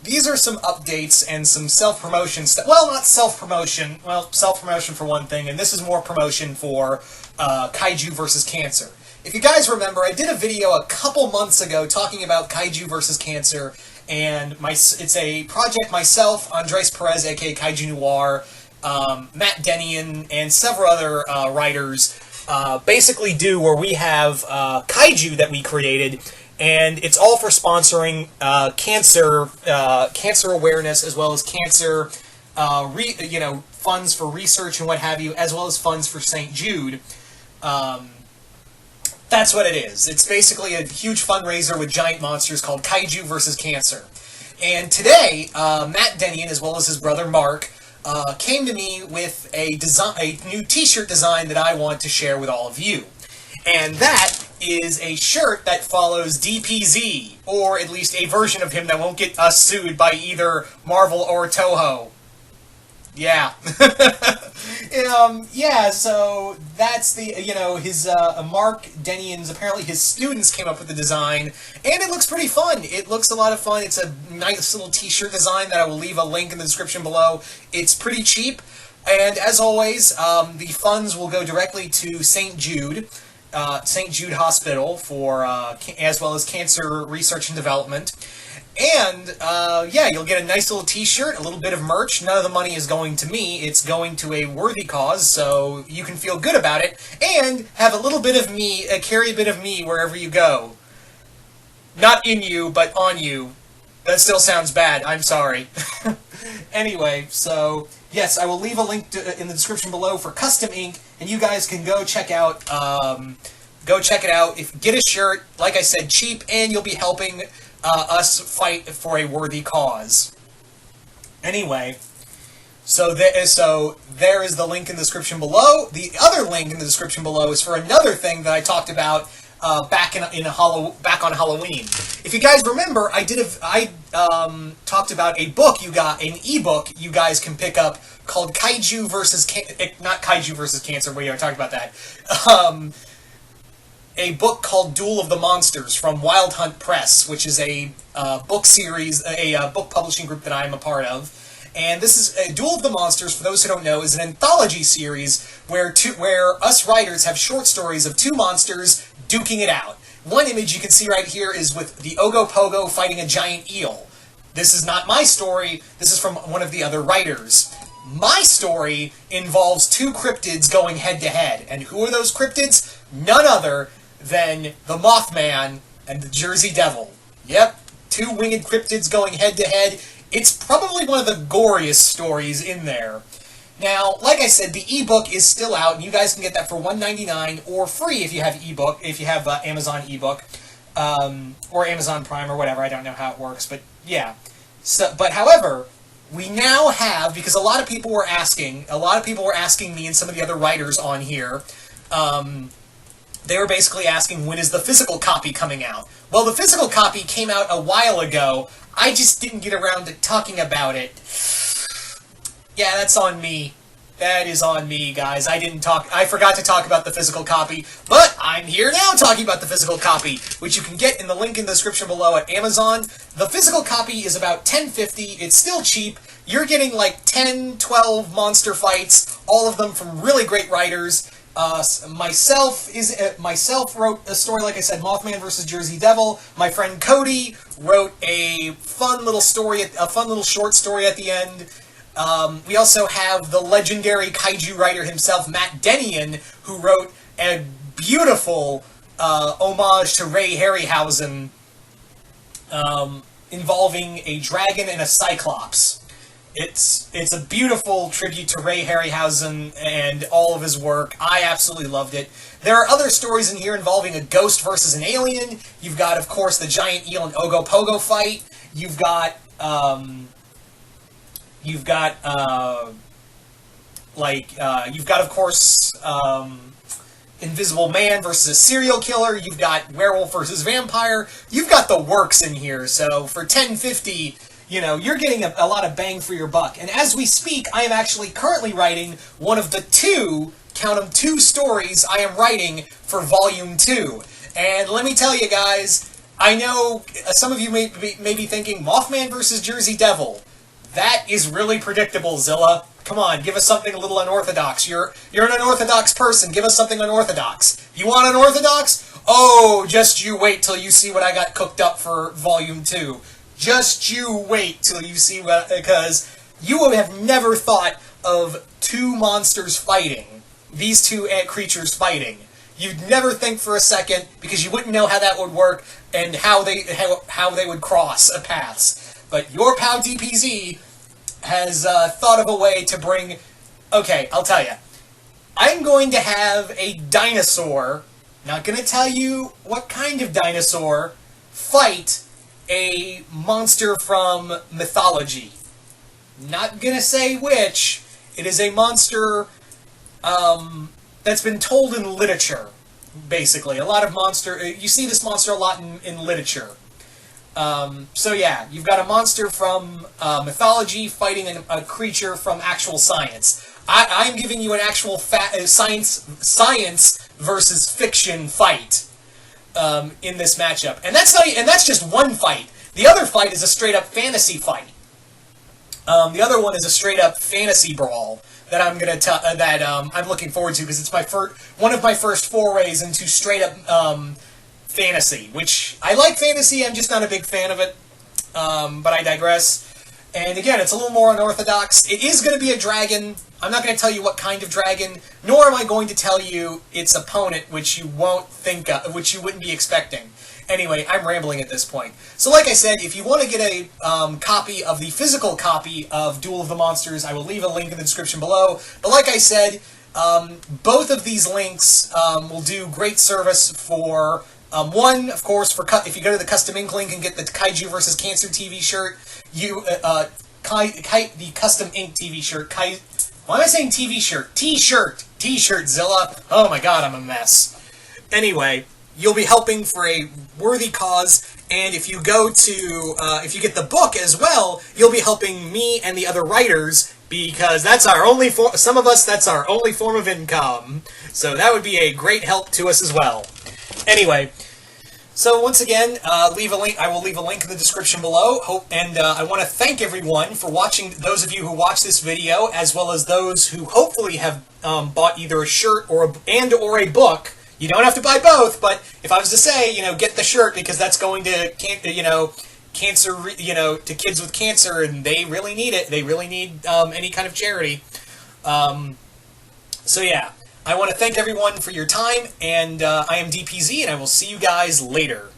These are some updates and some self-promotion stuff. Well, not self-promotion. Well, self-promotion for one thing, and this is more promotion for Kaiju vs. Cancer. If you guys remember, I did a video a couple months ago talking about Kaiju vs. Cancer, and it's a project myself, Andres Perez, aka Kaiju Noir, Matt Denian, and several other writers basically do, where we have Kaiju that we created, and it's all for sponsoring cancer awareness, as well as cancer, funds for research and what have you, as well as funds for St. Jude. That's what it is. It's basically a huge fundraiser with giant monsters called Kaiju vs. Cancer. And today, Matt Denian, as well as his brother Mark, came to me with a new t-shirt design that I want to share with all of you. And that is a shirt that follows DPZ, or at least a version of him that won't get us sued by either Marvel or Toho. Yeah. So that's the, his, Mark Denian's, apparently his students came up with the design, and it looks pretty fun. It looks a lot of fun. It's a nice little t-shirt design that I will leave a link in the description below. It's pretty cheap, and as always, the funds will go directly to St. Jude Hospital for, as well as cancer research and development. And, you'll get a nice little t-shirt, a little bit of merch. None of the money is going to me. It's going to a worthy cause, so you can feel good about it. And have a little bit of me, carry a bit of me wherever you go. Not in you, but on you. That still sounds bad. I'm sorry. Anyway, so, yes, I will leave a link in the description below for custom ink, and you guys can go check out, get a shirt, like I said, cheap, and you'll be helping us fight for a worthy cause. Anyway, so there is the link in the description below. The other link in the description below is for another thing that I talked about back on Halloween. If you guys remember, I talked about an ebook you guys can pick up called Kaiju vs. Not Kaiju vs. Cancer. We already talked about that. A book called Duel of the Monsters from Wild Hunt Press, which is a book series, a book publishing group that I'm a part of. And this is Duel of the Monsters, for those who don't know, is an anthology series where us writers have short stories of two monsters duking it out. One image you can see right here is with the Ogopogo fighting a giant eel. This is not my story, this is from one of the other writers. My story involves two cryptids going head-to-head. And who are those cryptids? None other than the Mothman and the Jersey Devil. Yep, two winged cryptids going head-to-head. It's probably one of the goriest stories in there. Now, like I said, the ebook is still out, and you guys can get that for $1.99 or free if you have Amazon ebook, or Amazon Prime or whatever. I don't know how it works, but yeah. But however, we now have, because a lot of people were asking me and some of the other writers on here, they were basically asking, when is the physical copy coming out? Well, the physical copy came out a while ago. I just didn't get around to talking about it. Yeah, that's on me. That is on me, guys. I forgot to talk about the physical copy, but I'm here now talking about the physical copy, which you can get in the link in the description below at Amazon. The physical copy is about $10.50. It's still cheap. You're getting like 10, 12 monster fights, all of them from really great writers. Myself wrote a story, like I said, Mothman vs. Jersey Devil. My friend Cody wrote a fun little short story at the end. We also have the legendary kaiju writer himself, Matt Denian, who wrote a beautiful homage to Ray Harryhausen involving a dragon and a cyclops. It's a beautiful tribute to Ray Harryhausen and all of his work. I absolutely loved it. There are other stories in here involving a ghost versus an alien. You've got, of course, the giant eel and Ogopogo fight. You've got, of course, Invisible Man versus a serial killer. You've got werewolf versus vampire. You've got the works in here. So for $10.50, you're getting a lot of bang for your buck. And as we speak, I am actually currently writing one of the two stories I am writing for Volume 2. And let me tell you guys, I know some of you may be thinking, Mothman versus Jersey Devil. That is really predictable, Zilla. Come on, give us something a little unorthodox. You're an unorthodox person. Give us something unorthodox. You want unorthodox? Oh, just you wait till you see what I got cooked up for Volume 2. Just you wait till you see what... Because you would have never thought of two monsters fighting. These two creatures fighting. You'd never think for a second, because you wouldn't know how that would work and how they would cross paths. But your pal DPZ has thought of a way to bring... Okay, I'll tell you. I'm going to have a dinosaur, not going to tell you what kind of dinosaur, fight a monster from mythology. Not going to say which. It is a monster that's been told in literature, basically. A lot of you see this monster a lot in literature. So yeah, you've got a monster from mythology fighting a creature from actual science. I'm giving you an actual science versus fiction fight in this matchup, and that's just one fight. The other fight is a straight up fantasy fight. The other one is a straight up fantasy brawl that I'm looking forward to because it's one of my first forays into straight up fantasy, which I like fantasy. I'm just not a big fan of it, but I digress. And again, it's a little more unorthodox. It is going to be a dragon. I'm not going to tell you what kind of dragon, nor am I going to tell you its opponent, which you which you wouldn't be expecting. Anyway, I'm rambling at this point. So like I said, if you want to get a copy of the physical copy of Duel of the Monsters, I will leave a link in the description below. But like I said, both of these links will do great service for... one, of course, if you go to the custom ink link and get the Kaiju vs. Cancer TV shirt, the custom ink TV shirt, why am I saying TV shirt? T-shirt, Zilla. Oh my god, I'm a mess. Anyway, you'll be helping for a worthy cause, and if you if you get the book as well, you'll be helping me and the other writers, because that's our only some of us, that's our only form of income. So that would be a great help to us as well. Anyway, so once again, I will leave a link in the description below. I want to thank everyone for watching, those of you who watched this video, as well as those who hopefully have bought either a shirt or a book. You don't have to buy both, but if I was to say, get the shirt because that's going to, cancer, to kids with cancer, and they really need it. They really need any kind of charity. So yeah. I want to thank everyone for your time, and I am DPZ, and I will see you guys later.